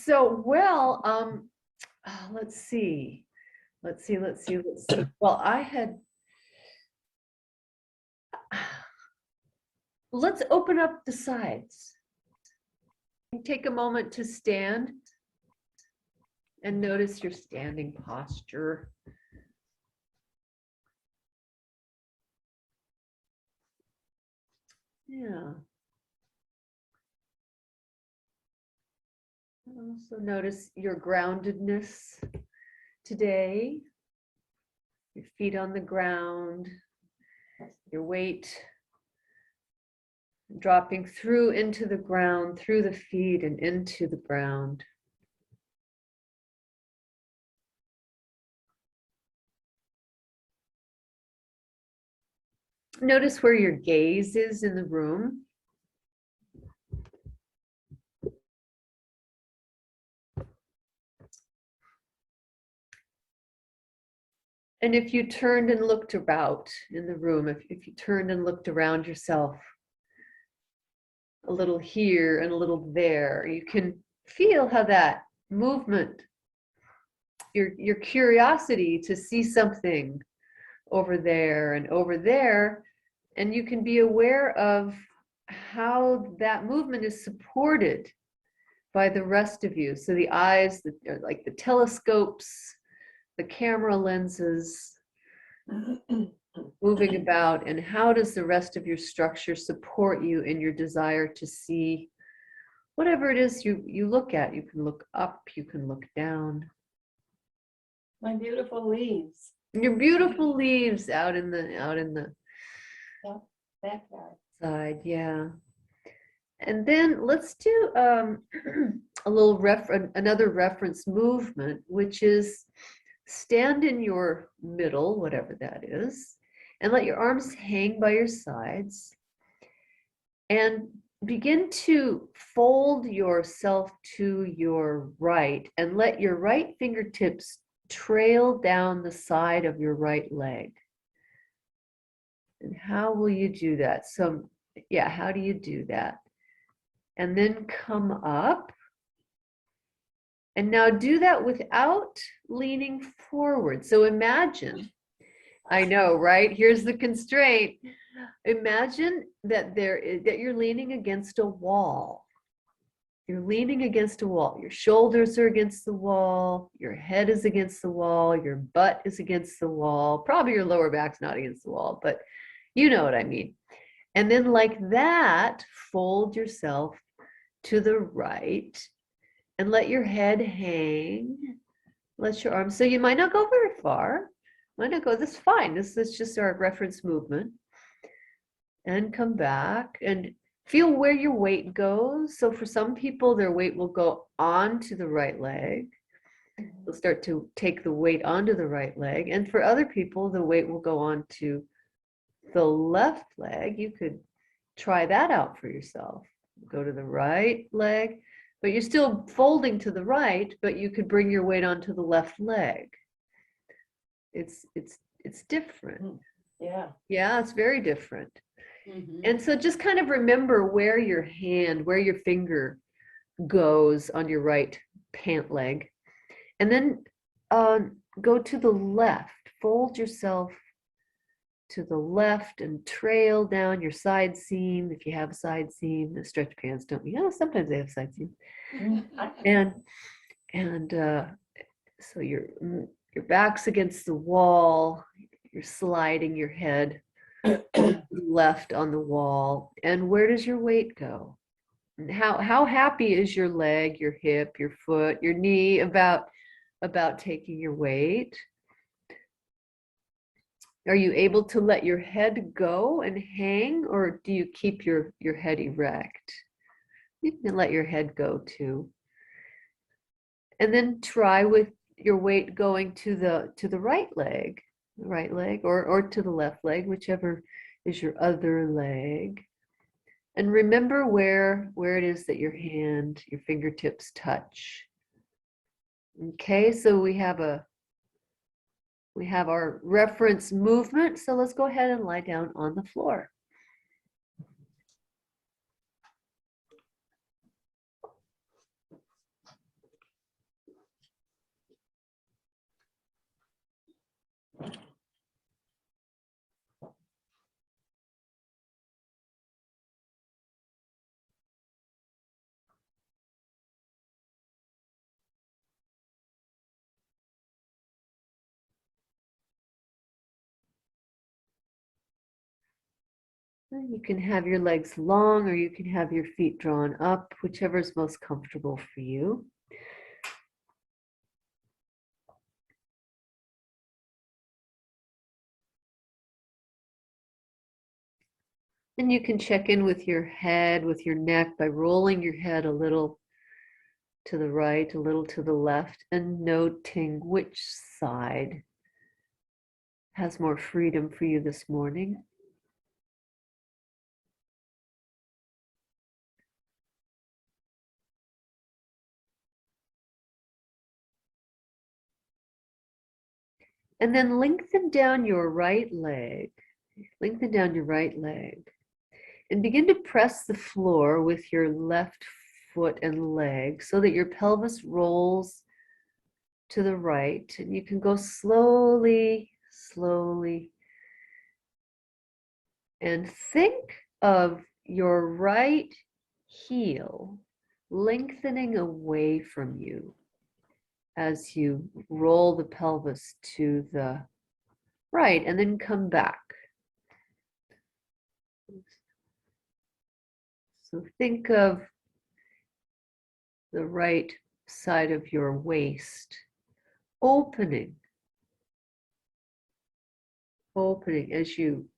So, well, let's see. Well, let's open up the sides. Take a moment to stand and notice your standing posture. Yeah. Also notice your groundedness today. Your feet on the ground, your weight dropping through into the ground, through the feet and into the ground. Notice where your gaze is in the room. And if you turned and looked about in the room, if you turned and looked around yourself, a little here and a little there, you can feel how that movement, your curiosity to see something over there and over there, and you can be aware of how that movement is supported by the rest of you. So the eyes, like the telescopes, the camera lenses moving about, and how does the rest of your structure support you in your desire to see whatever it is you look at. You can look up, you can look down. My beautiful leaves. Your beautiful leaves out in the backyard. Side, yeah. And then let's do a little another reference movement, which is stand in your middle, whatever that is, and let your arms hang by your sides, and begin to fold yourself to your right, and let your right fingertips trail down the side of your right leg. And how will you do that? So, yeah, how do you do that? And then come up. And now do that without leaning forward. So imagine, I know, right? Here's the constraint. Imagine that that you're leaning against a wall. You're leaning against a wall. Your shoulders are against the wall. Your head is against the wall. Your butt is against the wall. Probably your lower back's not against the wall, but you know what I mean. And then like that, fold yourself to the right and let your head hang. Let your arms, so you might not go very far. Might not go, that's fine. This is just our reference movement. And come back and feel where your weight goes. So for some people, their weight will go onto the right leg. They'll start to take the weight onto the right leg. And for other people, the weight will go onto the left leg. You could try that out for yourself. Go to the right leg, but you're still folding to the right, but you could bring your weight onto the left leg. It's different. Yeah. Yeah, it's very different. Mm-hmm. And so just kind of remember where your hand, where your finger goes on your right pant leg. And then go to the left. Fold yourself to the left and trail down your side seam. If you have a side seam, the stretch pants don't. Sometimes they have side seams. And so your back's against the wall. You're sliding your head left on the wall. And where does your weight go? And how happy is your leg, your hip, your foot, your knee about taking your weight? Are you able to let your head go and hang, or do you keep your head erect? You can let your head go too. And then try with your weight going to the right leg, or to the left leg, whichever is your other leg. And remember where it is that your fingertips touch. Okay, so we have our reference movement. So let's go ahead and lie down on the floor. You can have your legs long or you can have your feet drawn up, whichever is most comfortable for you. And you can check in with your head, with your neck by rolling your head a little to the right, a little to the left, and noting which side has more freedom for you this morning. And then lengthen down your right leg. Lengthen down your right leg. And begin to press the floor with your left foot and leg so that your pelvis rolls to the right. And you can go slowly, slowly. And think of your right heel lengthening away from you as you roll the pelvis to the right and then come back. So think of the right side of your waist opening as you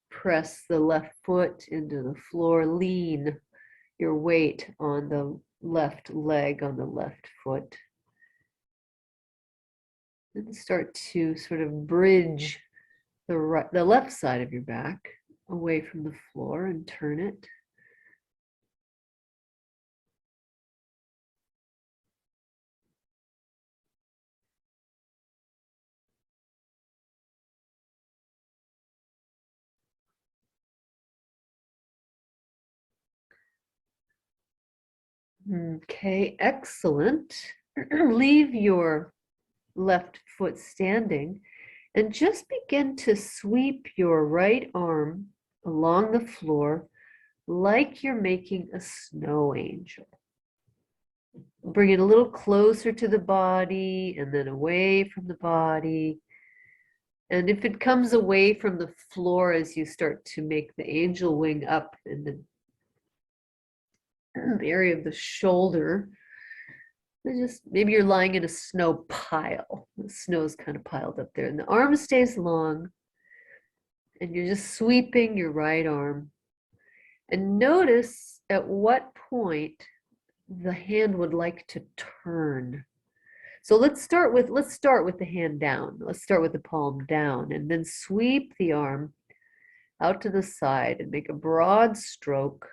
press the left foot into the floor, lean your weight on the left leg, on the left foot. And start to sort of bridge the left side of your back away from the floor and turn it. Okay, excellent. Leave your left foot standing and just begin to sweep your right arm along the floor like you're making a snow angel. Bring it a little closer to the body and then away from the body. And if it comes away from the floor as you start to make the angel wing up in the area of the shoulder, just maybe you're lying in a snow pile. The snow's kind of piled up there, and the arm stays long, and you're just sweeping your right arm. And notice at what point the hand would like to turn. So let's start with the hand down. Let's start with the palm down, and then sweep the arm out to the side and make a broad stroke.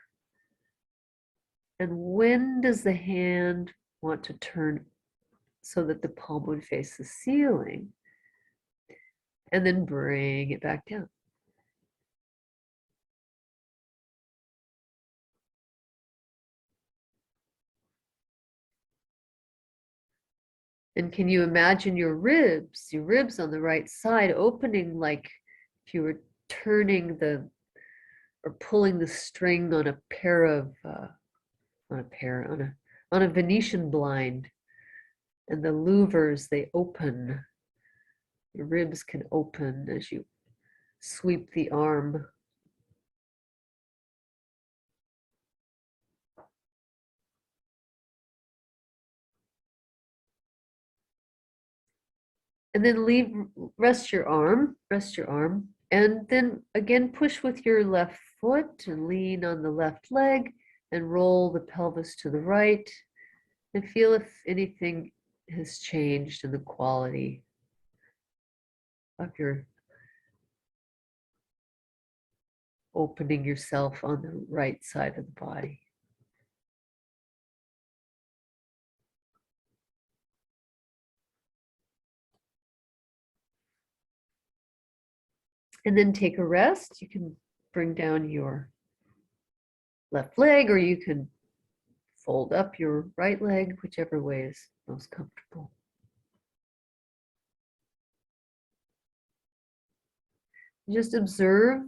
And when does the hand want to turn so that the palm would face the ceiling? And then bring it back down. And can you imagine your ribs on the right side opening like if you were turning or pulling the string on a pair of on a Venetian blind, and the louvers, they open. Your ribs can open as you sweep the arm. And then rest your arm, and then again push with your left foot and lean on the left leg and roll the pelvis to the right and feel if anything has changed in the quality of your opening yourself on the right side of the body. And then take a rest. You can bring down your left leg, or you can fold up your right leg, whichever way is most comfortable. Just observe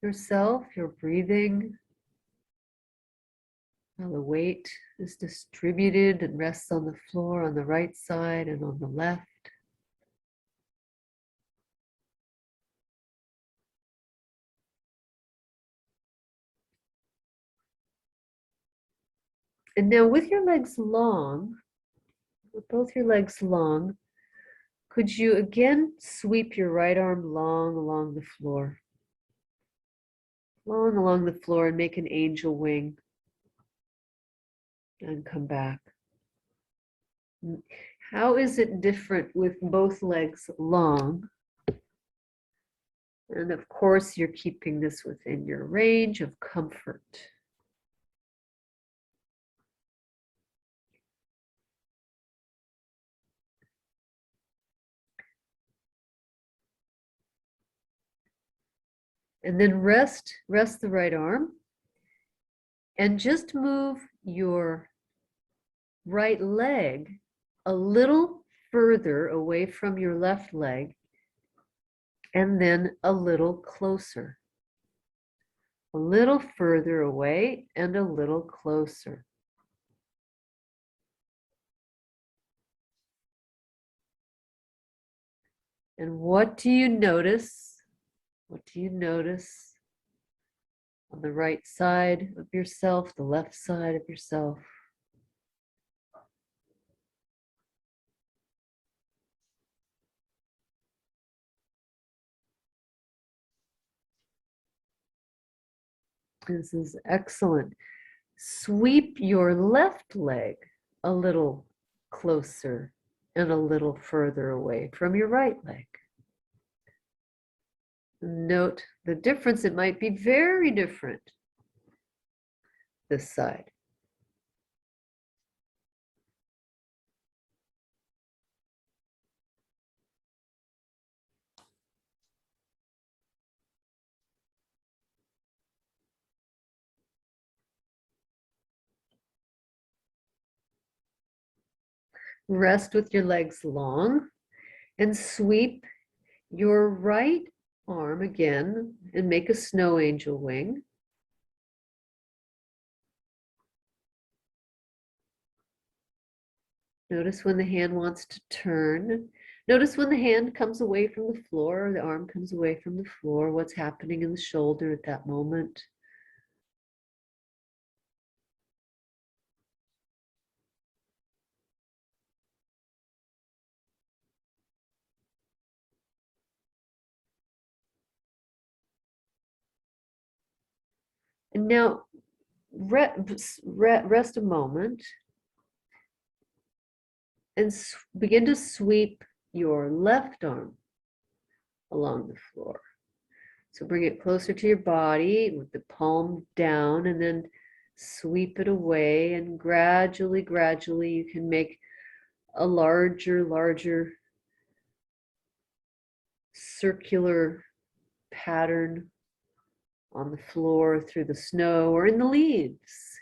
yourself, your breathing, how the weight is distributed and rests on the floor on the right side and on the left. And now with your legs long, with both your legs long, could you again sweep your right arm long along the floor? Long along the floor and make an angel wing and come back. How is it different with both legs long? And of course, you're keeping this within your range of comfort. And then rest the right arm and just move your right leg a little further away from your left leg and then a little closer. A little further away and a little closer. And what do you notice? What do you notice on the right side of yourself, the left side of yourself? This is excellent. Sweep your left leg a little closer and a little further away from your right leg. Note the difference. It might be very different this side. Rest with your legs long and sweep your right arm again and make a snow angel wing. Notice when the hand wants to turn. Notice when the hand comes away from the floor, or the arm comes away from the floor, what's happening in the shoulder at that moment. And now rest a moment and begin to sweep your left arm along the floor. So bring it closer to your body with the palm down and then sweep it away, and gradually you can make a larger circular pattern on the floor, through the snow, or in the leaves,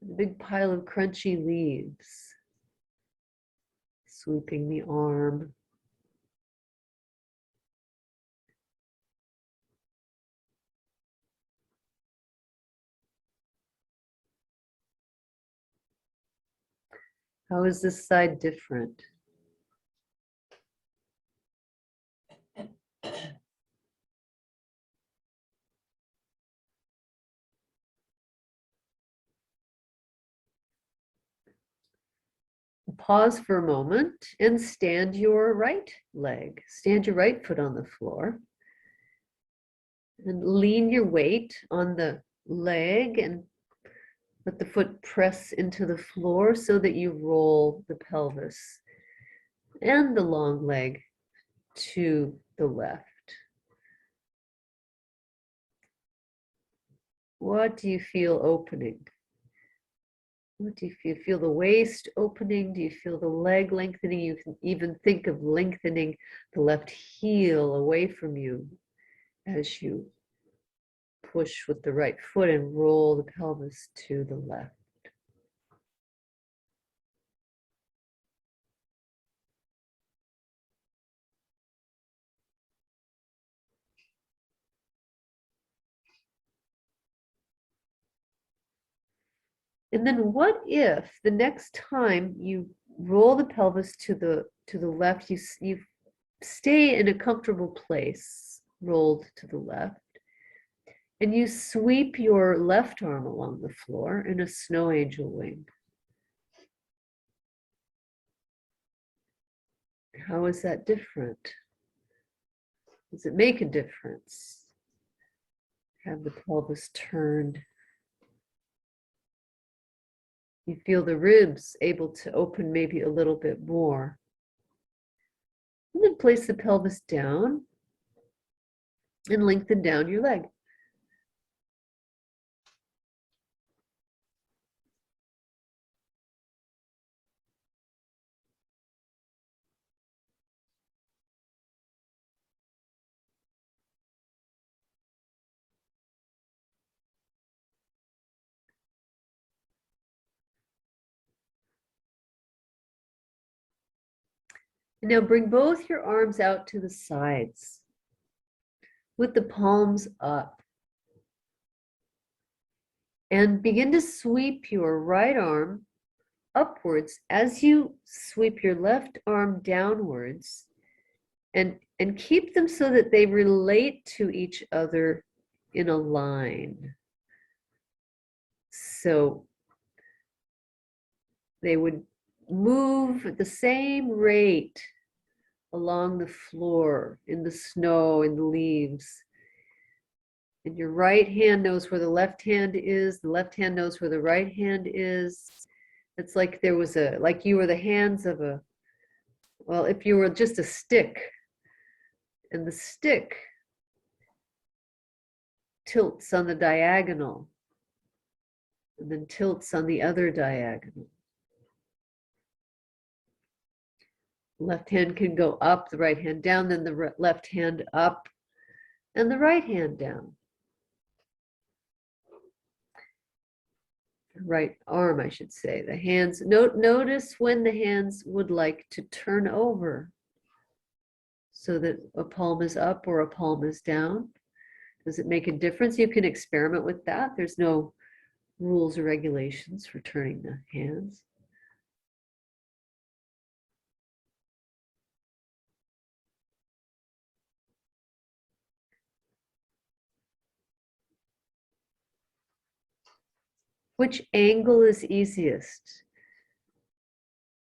a big pile of crunchy leaves. Sweeping the arm. How is this side different? Pause for a moment and stand your right leg. Stand your right foot on the floor. And lean your weight on the leg and let the foot press into the floor so that you roll the pelvis and the long leg to the left. What do you feel opening? What do you feel? Feel the waist opening? Do you feel the leg lengthening? You can even think of lengthening the left heel away from you as you push with the right foot and roll the pelvis to the left. And then what if the next time you roll the pelvis to the left, you stay in a comfortable place, rolled to the left, and you sweep your left arm along the floor in a snow angel wing. How is that different? Does it make a difference? Have the pelvis turned. You feel the ribs able to open maybe a little bit more. And then place the pelvis down and lengthen down your leg. And now bring both your arms out to the sides with the palms up. And begin to sweep your right arm upwards as you sweep your left arm downwards, and keep them so that they relate to each other in a line. So they would move at the same rate along the floor, in the snow, in the leaves. And your right hand knows where the left hand is. The left hand knows where the right hand is. It's like there was like you were the hands of well, if you were just a stick, and the stick tilts on the diagonal, and then tilts on the other diagonal. Left hand can go up, the right hand down, then the left hand up, and the right hand down. Right arm, I should say. The hands, notice when the hands would like to turn over so that a palm is up or a palm is down. Does it make a difference? You can experiment with that. There's no rules or regulations for turning the hands. Which angle is easiest?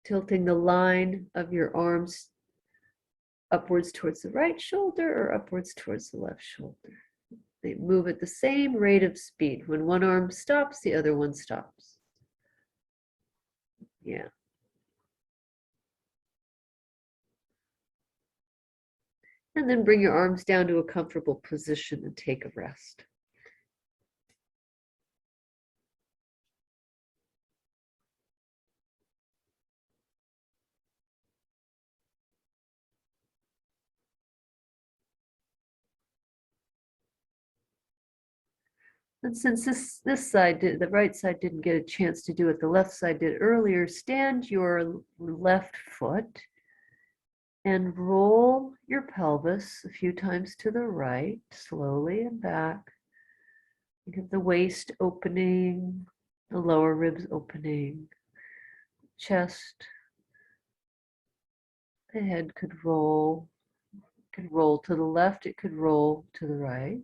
Tilting the line of your arms upwards towards the right shoulder or upwards towards the left shoulder? They move at the same rate of speed. When one arm stops, the other one stops. Yeah. And then bring your arms down to a comfortable position and take a rest. And since this side, the right side didn't get a chance to do it, the left side did earlier, stand your left foot and roll your pelvis a few times to the right, slowly and back. Think of the waist opening, the lower ribs opening, chest. The head could roll. It could roll to the left, it could roll to the right.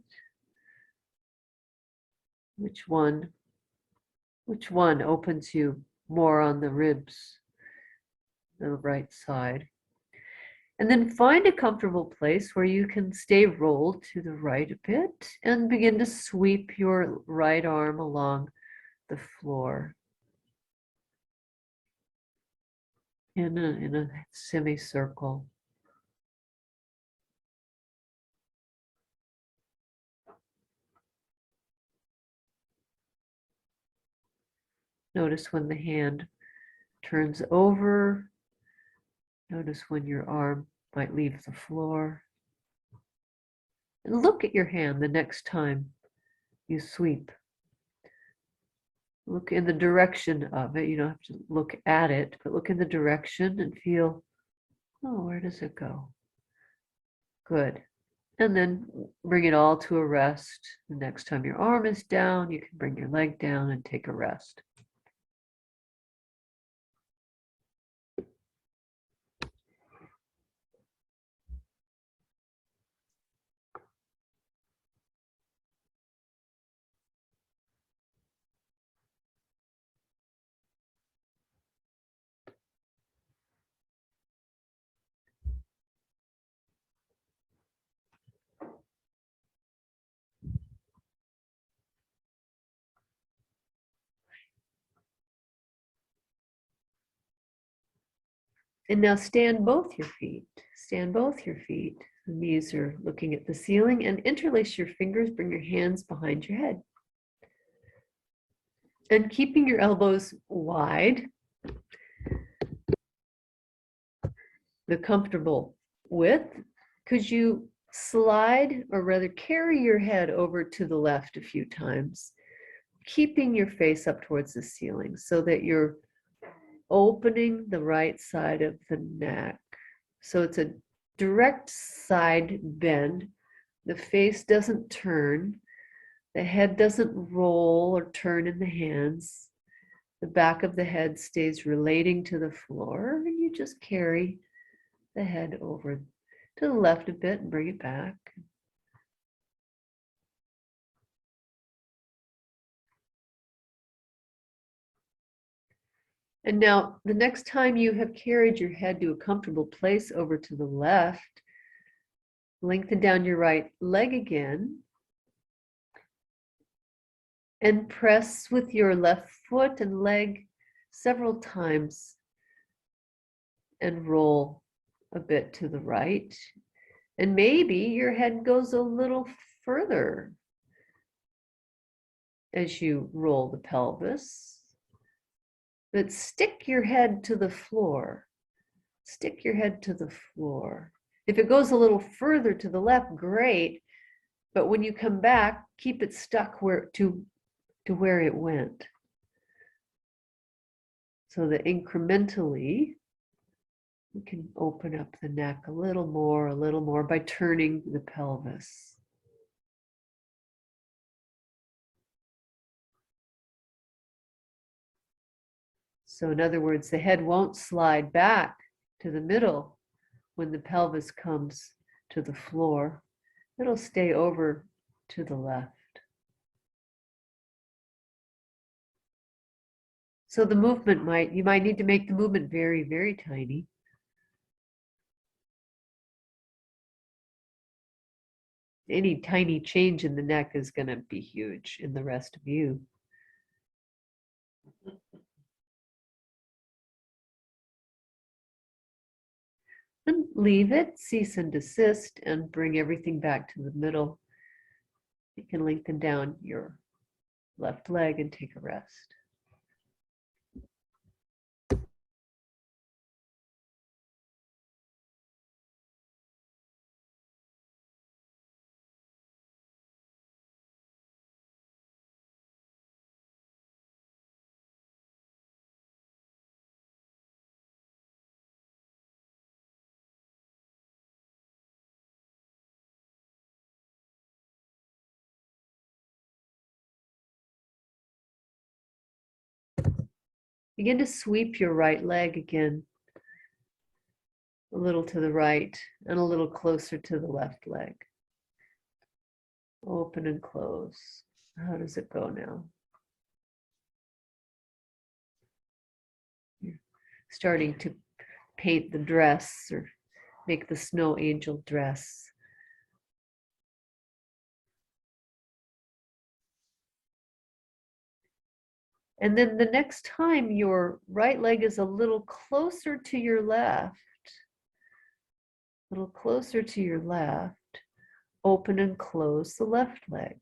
Which one opens you more on the ribs? The right side. And then find a comfortable place where you can stay rolled to the right a bit and begin to sweep your right arm along the floor in a semicircle. Notice when the hand turns over. Notice when your arm might leave the floor. And look at your hand the next time you sweep. Look in the direction of it. You don't have to look at it, but look in the direction and feel, oh, where does it go? Good. And then bring it all to a rest. The next time your arm is down, you can bring your leg down and take a rest. And now stand both your feet. Stand both your feet. The knees are looking at the ceiling, and interlace your fingers. Bring your hands behind your head. And keeping your elbows wide, the comfortable width, could you slide, or rather carry your head over to the left a few times, keeping your face up towards the ceiling so that you're opening the right side of the neck. So it's a direct side bend. The face doesn't turn. The head doesn't roll or turn in the hands. The back of the head stays relating to the floor, and you just carry the head over to the left a bit and bring it back. And now, the next time you have carried your head to a comfortable place over to the left, lengthen down your right leg again and press with your left foot and leg several times and roll a bit to the right. And maybe your head goes a little further as you roll the pelvis. But stick your head to the floor. Stick your head to the floor. If it goes a little further to the left, great. But when you come back, keep it stuck to where it went. So that incrementally, you can open up the neck a little more by turning the pelvis. So in other words, the head won't slide back to the middle when the pelvis comes to the floor. It'll stay over to the left. So the movement you might need to make the movement very, very tiny. Any tiny change in the neck is going to be huge in the rest of you. And leave it, cease and desist, and bring everything back to the middle. You can lengthen down your left leg and take a rest. Begin to sweep your right leg again, a little to the right and a little closer to the left leg. Open and close. How does it go now? You're starting to paint the dress or make the snow angel dress. And then the next time your right leg is a little closer to your left, open and close the left leg.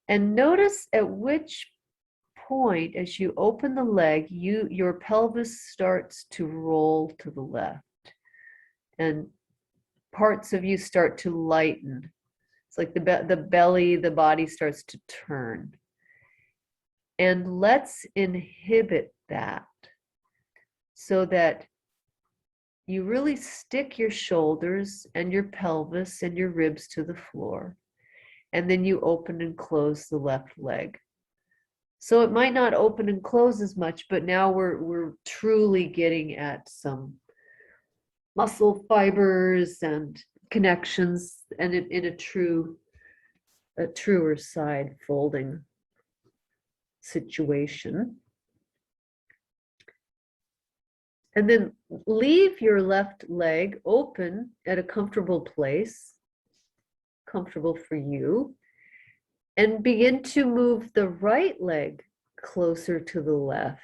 And notice at which point, as you open the leg, your pelvis starts to roll to the left, and parts of you start to lighten. It's like the belly, the body starts to turn. And let's inhibit that so that you really stick your shoulders and your pelvis and your ribs to the floor. And then you open and close the left leg. So it might not open and close as much, but now we're truly getting at some muscle fibers and connections, and in a truer side folding situation. And then leave your left leg open at a comfortable place, comfortable for you, and begin to move the right leg closer to the left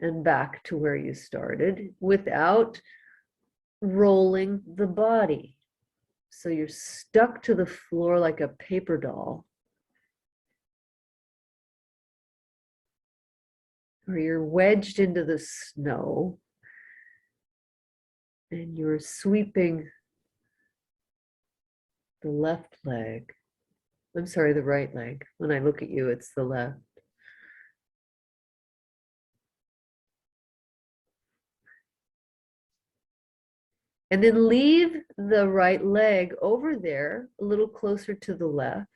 and back to where you started without rolling the body. So you're stuck to the floor like a paper doll. Or you're wedged into the snow and you're sweeping the left leg. I'm sorry, the right leg. When I look at you, it's the left. And then leave the right leg over there, a little closer to the left,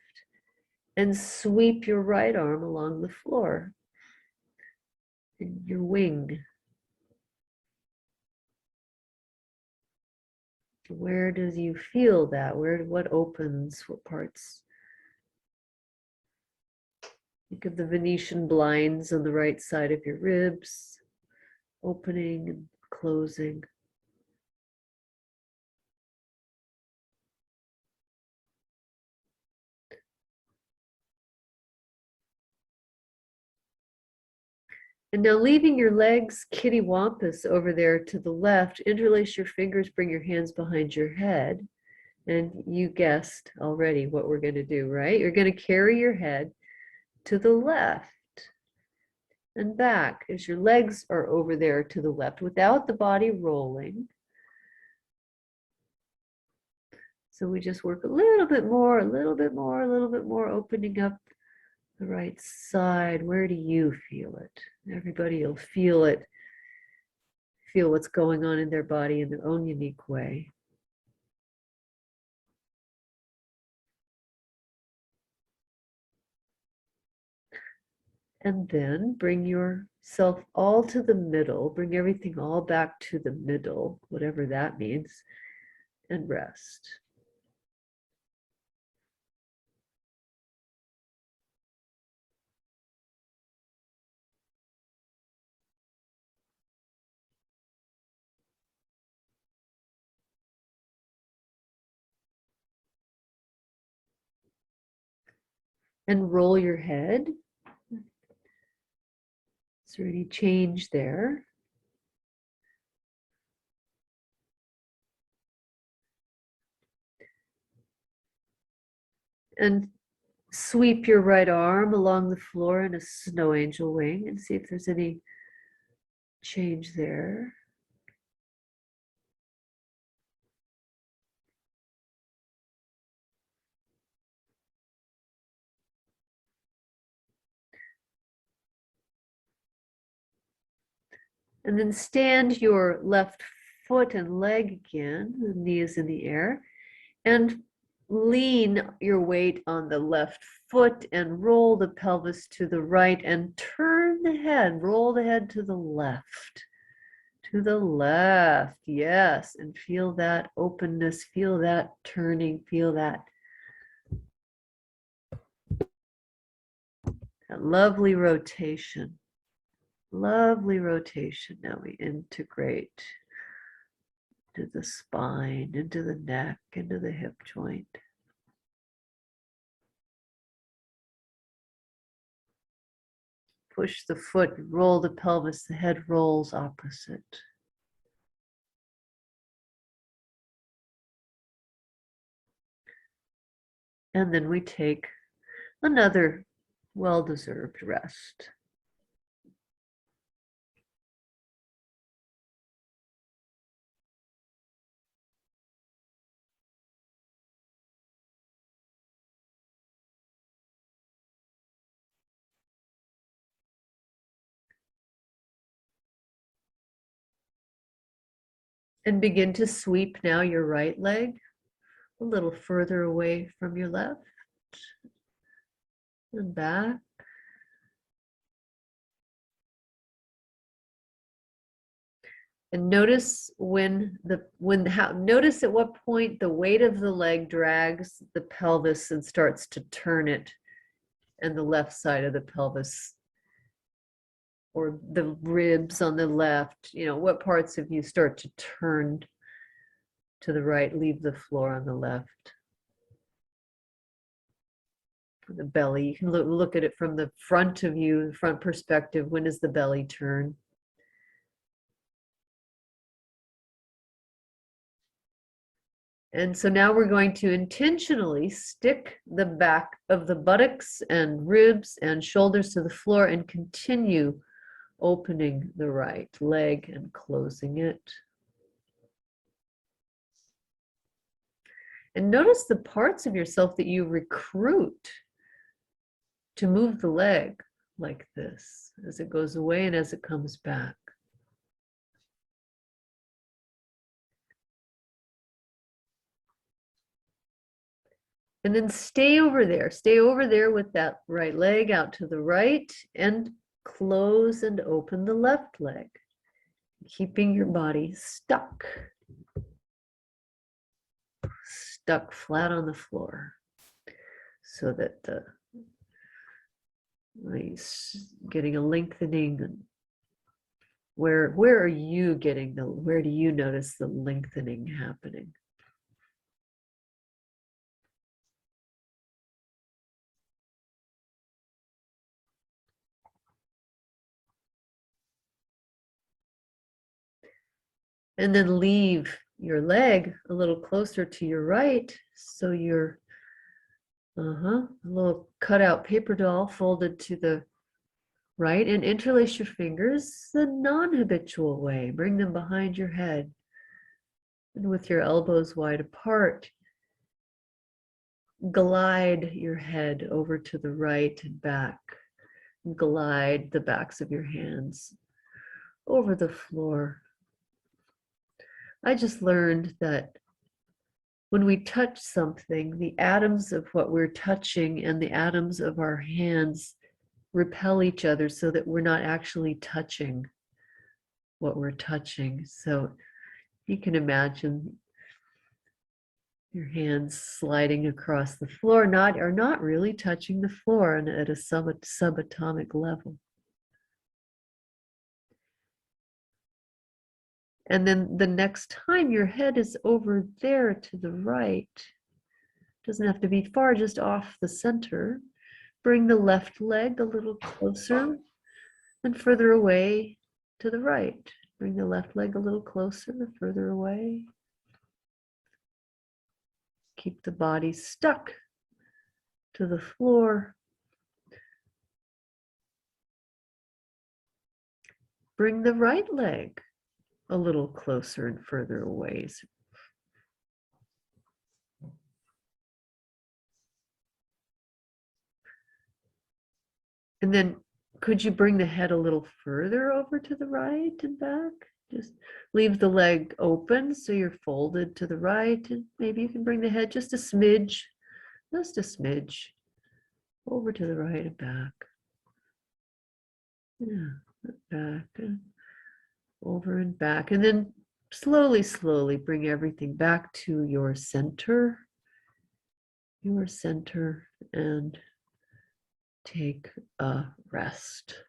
and sweep your right arm along the floor in your wing. Where does you feel that? What opens, what parts? Think of the Venetian blinds on the right side of your ribs, opening and closing. And now leaving your legs kittywampus over there to the left, interlace your fingers, bring your hands behind your head. And you guessed already what we're going to do, right? You're going to carry your head to the left and back as your legs are over there to the left without the body rolling. So we just work a little bit more, a little bit more, a little bit more, opening up the right side. Where do you feel it? Everybody will feel it, feel what's going on in their body in their own unique way. And then bring yourself all to the middle, bring everything all back to the middle, whatever that means, and rest. And roll your head. Is there any change there? And sweep your right arm along the floor in a snow angel wing and see if there's any change there. And then stand your left foot and leg again, the knee is in the air, and lean your weight on the left foot and roll the pelvis to the right and turn the head, roll the head to the left. To the left, yes, and feel that openness, feel that turning, feel that lovely rotation. Lovely rotation. Now we integrate into the spine, into the neck, into the hip joint. Push the foot, roll the pelvis, the head rolls opposite. And then we take another well-deserved rest. And begin to sweep now your right leg a little further away from your left and back. And notice notice at what point the weight of the leg drags the pelvis and starts to turn it, and the left side of the pelvis or the ribs on the left, what parts of you start to turn to the right, leave the floor on the left. the belly. You can look at it from the front of you, front perspective. When does the belly turn? And so now we're going to intentionally stick the back of the buttocks and ribs and shoulders to the floor and continue opening the right leg and closing it. And notice the parts of yourself that you recruit to move the leg like this as it goes away and as it comes back. And then stay over there with that right leg out to the right and close and open the left leg, keeping your body stuck flat on the floor so that the getting a lengthening. And where are you getting where do you notice the lengthening happening? And then leave your leg a little closer to your right, so you're a little cutout paper doll folded to the right, and interlace your fingers the non-habitual way. Bring them behind your head, and with your elbows wide apart, glide your head over to the right and back. Glide the backs of your hands over the floor. I just learned that when we touch something, the atoms of what we're touching and the atoms of our hands repel each other so that we're not actually touching what we're touching. So you can imagine your hands sliding across the floor, are not really touching the floor and at a subatomic level. And then the next time your head is over there to the right, doesn't have to be far, just off the center. Bring the left leg a little closer and further away to the right. Bring the left leg a little closer, further away. Keep the body stuck to the floor. Bring the right leg a little closer and further away. And then could you bring the head a little further over to the right and back? Just leave the leg open so you're folded to the right, and maybe you can bring the head just a smidge over to the right and back. Yeah, back and over and back. And then slowly bring everything back to your center, and take a rest.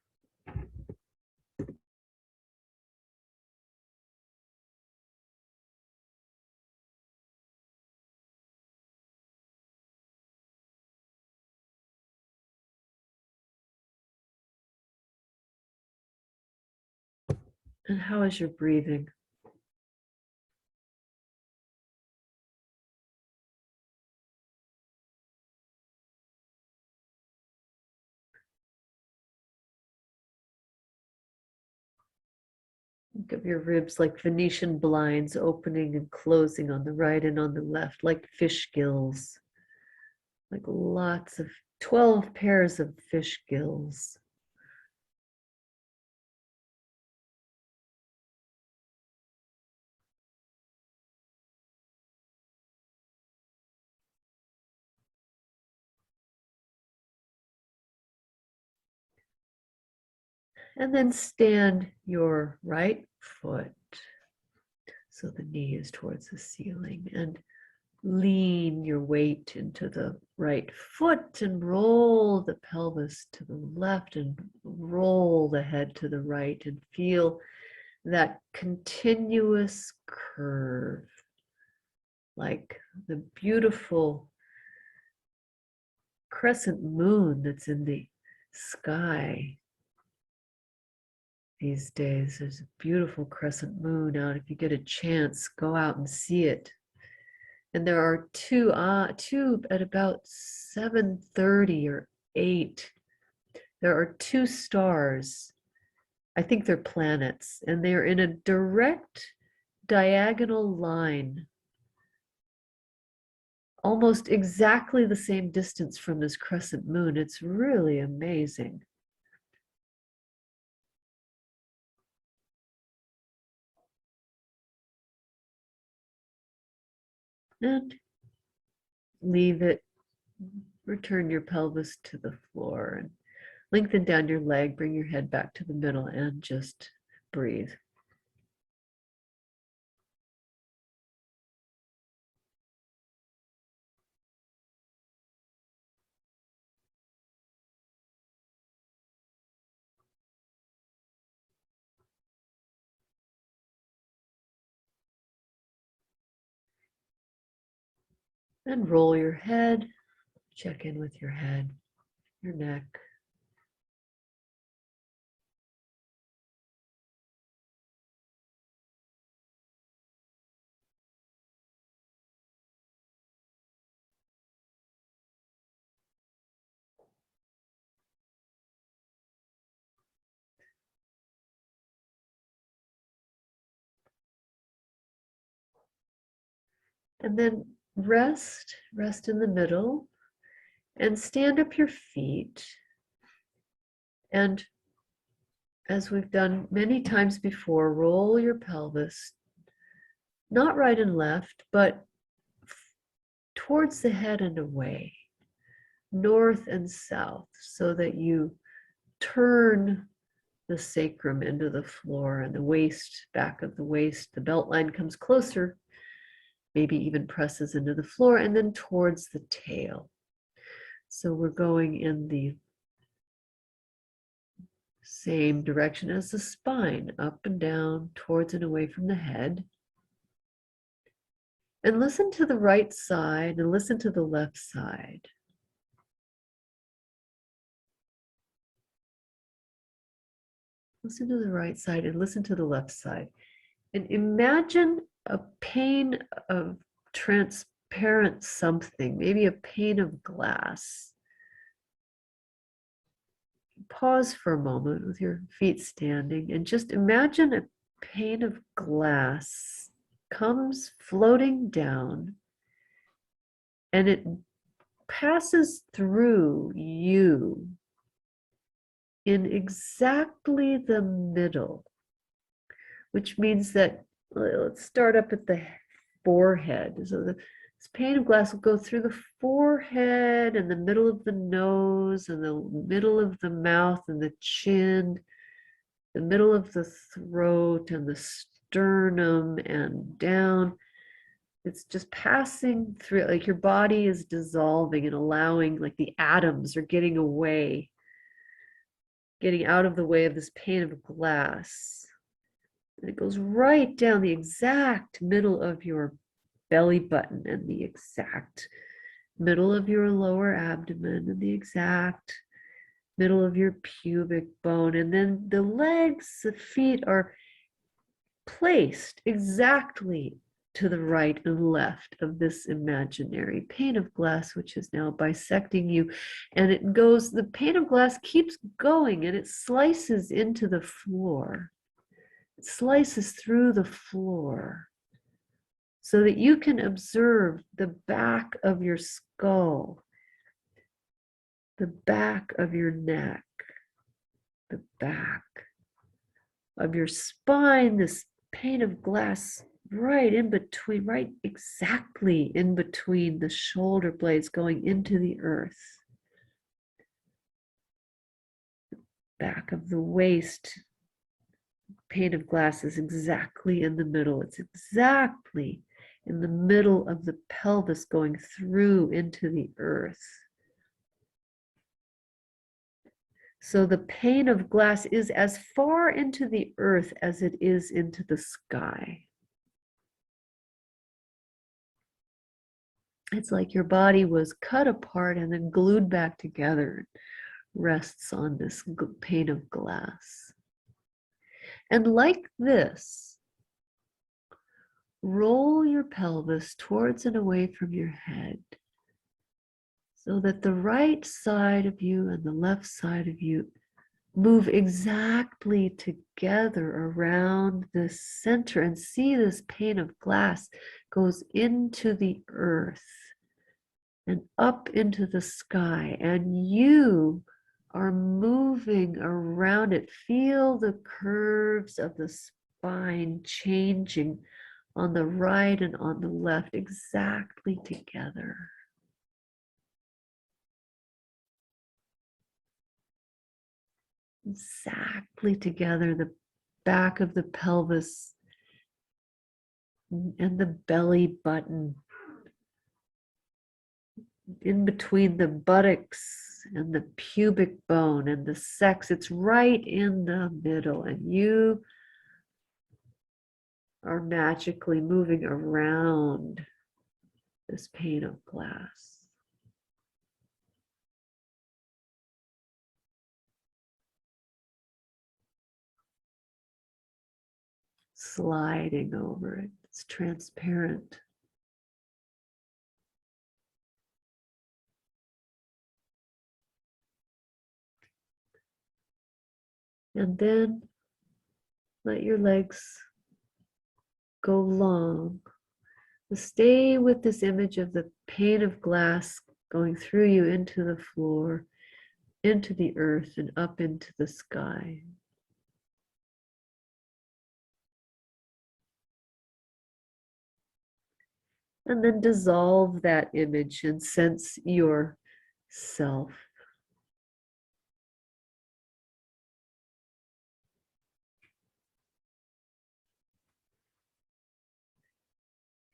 And how is your breathing? Think of your ribs like Venetian blinds, opening and closing on the right and on the left, like fish gills, like lots of 12 pairs of fish gills. And then stand your right foot so the knee is towards the ceiling, and lean your weight into the right foot and roll the pelvis to the left and roll the head to the right, and feel that continuous curve, like the beautiful crescent moon that's in the sky these days. There's a beautiful crescent moon out. If you get a chance, go out and see it. And there are two at about 7:30 or 8. There are 2 stars. I think they're planets, and they're in a direct diagonal line, almost exactly the same distance from this crescent moon. It's really amazing. And leave it. Return your pelvis to the floor and lengthen down your leg. Bring your head back to the middle and just breathe. Then roll your head. Check in with your head, your neck. And then rest in the middle and stand up your feet. And as we've done many times before, roll your pelvis, not right and left, but towards the head and away, north and south, so that you turn the sacrum into the floor and the waist, back of the waist, the belt line comes closer, maybe even presses into the floor, and then towards the tail. So we're going in the same direction as the spine, up and down, towards and away from the head. And listen to the right side and listen to the left side. Listen to the right side and listen to the left side. And imagine a pane of transparent something, maybe a pane of glass. Pause for a moment with your feet standing and just imagine a pane of glass comes floating down and it passes through you in exactly the middle, which means that, let's start up at the forehead. So this pane of glass will go through the forehead and the middle of the nose and the middle of the mouth and the chin, the middle of the throat and the sternum and down. It's just passing through, like your body is dissolving and allowing, like the atoms are getting away, getting out of the way of this pane of glass. And it goes right down the exact middle of your belly button and the exact middle of your lower abdomen and the exact middle of your pubic bone. And then the legs, the feet are placed exactly to the right and left of this imaginary pane of glass, which is now bisecting you. And it goes, the pane of glass keeps going and it slices into the floor. It slices through the floor so that you can observe the back of your skull, the back of your neck, the back of your spine, this pane of glass right in between, right exactly in between the shoulder blades going into the earth. Back of the waist, pane of glass is exactly in the middle. It's exactly in the middle of the pelvis going through into the earth. So the pane of glass is as far into the earth as it is into the sky. It's like your body was cut apart and then glued back together, rests on this pane of glass. And like this, roll your pelvis towards and away from your head so that the right side of you and the left side of you move exactly together around this center, and see this pane of glass goes into the earth and up into the sky, and you are moving around it. Feel the curves of the spine changing on the right and on the left exactly together. Exactly together, the back of the pelvis and the belly button, in between the buttocks and the pubic bone and the sex. It's right in the middle, and you are magically moving around this pane of glass. Sliding over it. It's transparent. And then let your legs go long. Stay with this image of the pane of glass going through you into the floor, into the earth, and up into the sky. And then dissolve that image and sense yourself.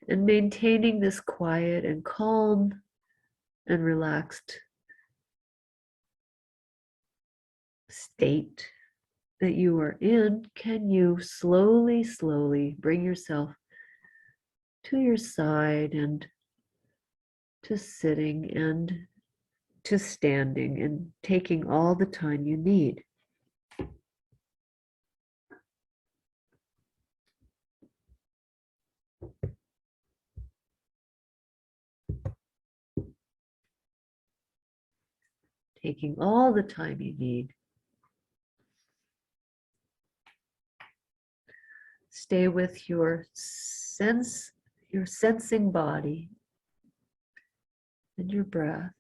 And maintaining this quiet and calm and relaxed state that you are in, can you slowly, slowly bring yourself to your side and to sitting and to standing, and taking all the time you need. Taking all the time you need. Stay with your sensing body and your breath.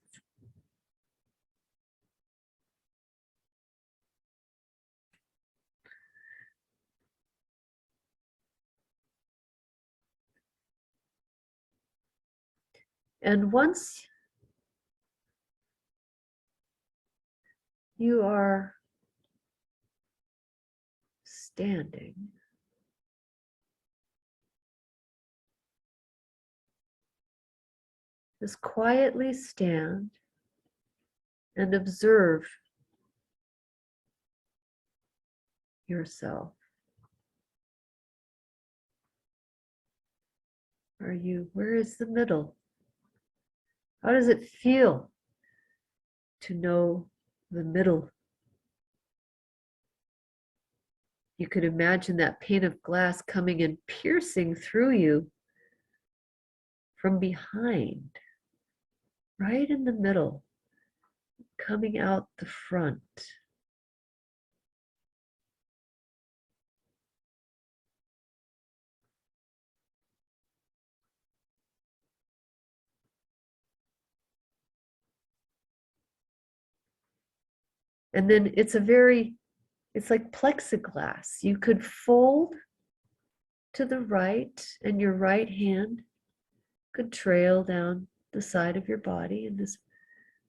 And once you are standing, just quietly stand and observe yourself. Where is the middle? How does it feel to know the middle? You could imagine that pane of glass coming and piercing through you from behind, right in the middle, coming out the front. And then it's like plexiglass. You could fold to the right, and your right hand could trail down the side of your body, and this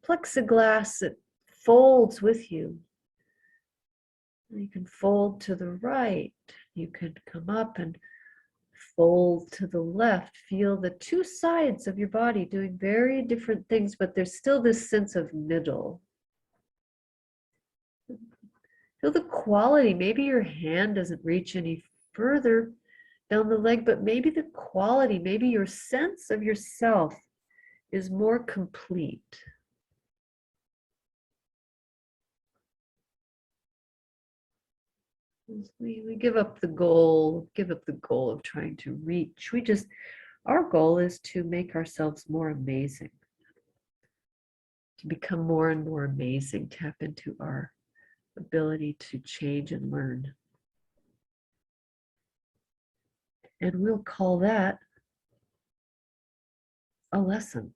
plexiglass that folds with you. You can fold to the right. You could come up and fold to the left. Feel the two sides of your body doing very different things, but there's still this sense of middle. Feel the quality. Maybe your hand doesn't reach any further down the leg, but maybe the quality, maybe your sense of yourself is more complete. We give up the goal, of trying to reach. Our goal is to make ourselves more amazing, to become more and more amazing, tap into our ability to change and learn. And we'll call that a lesson.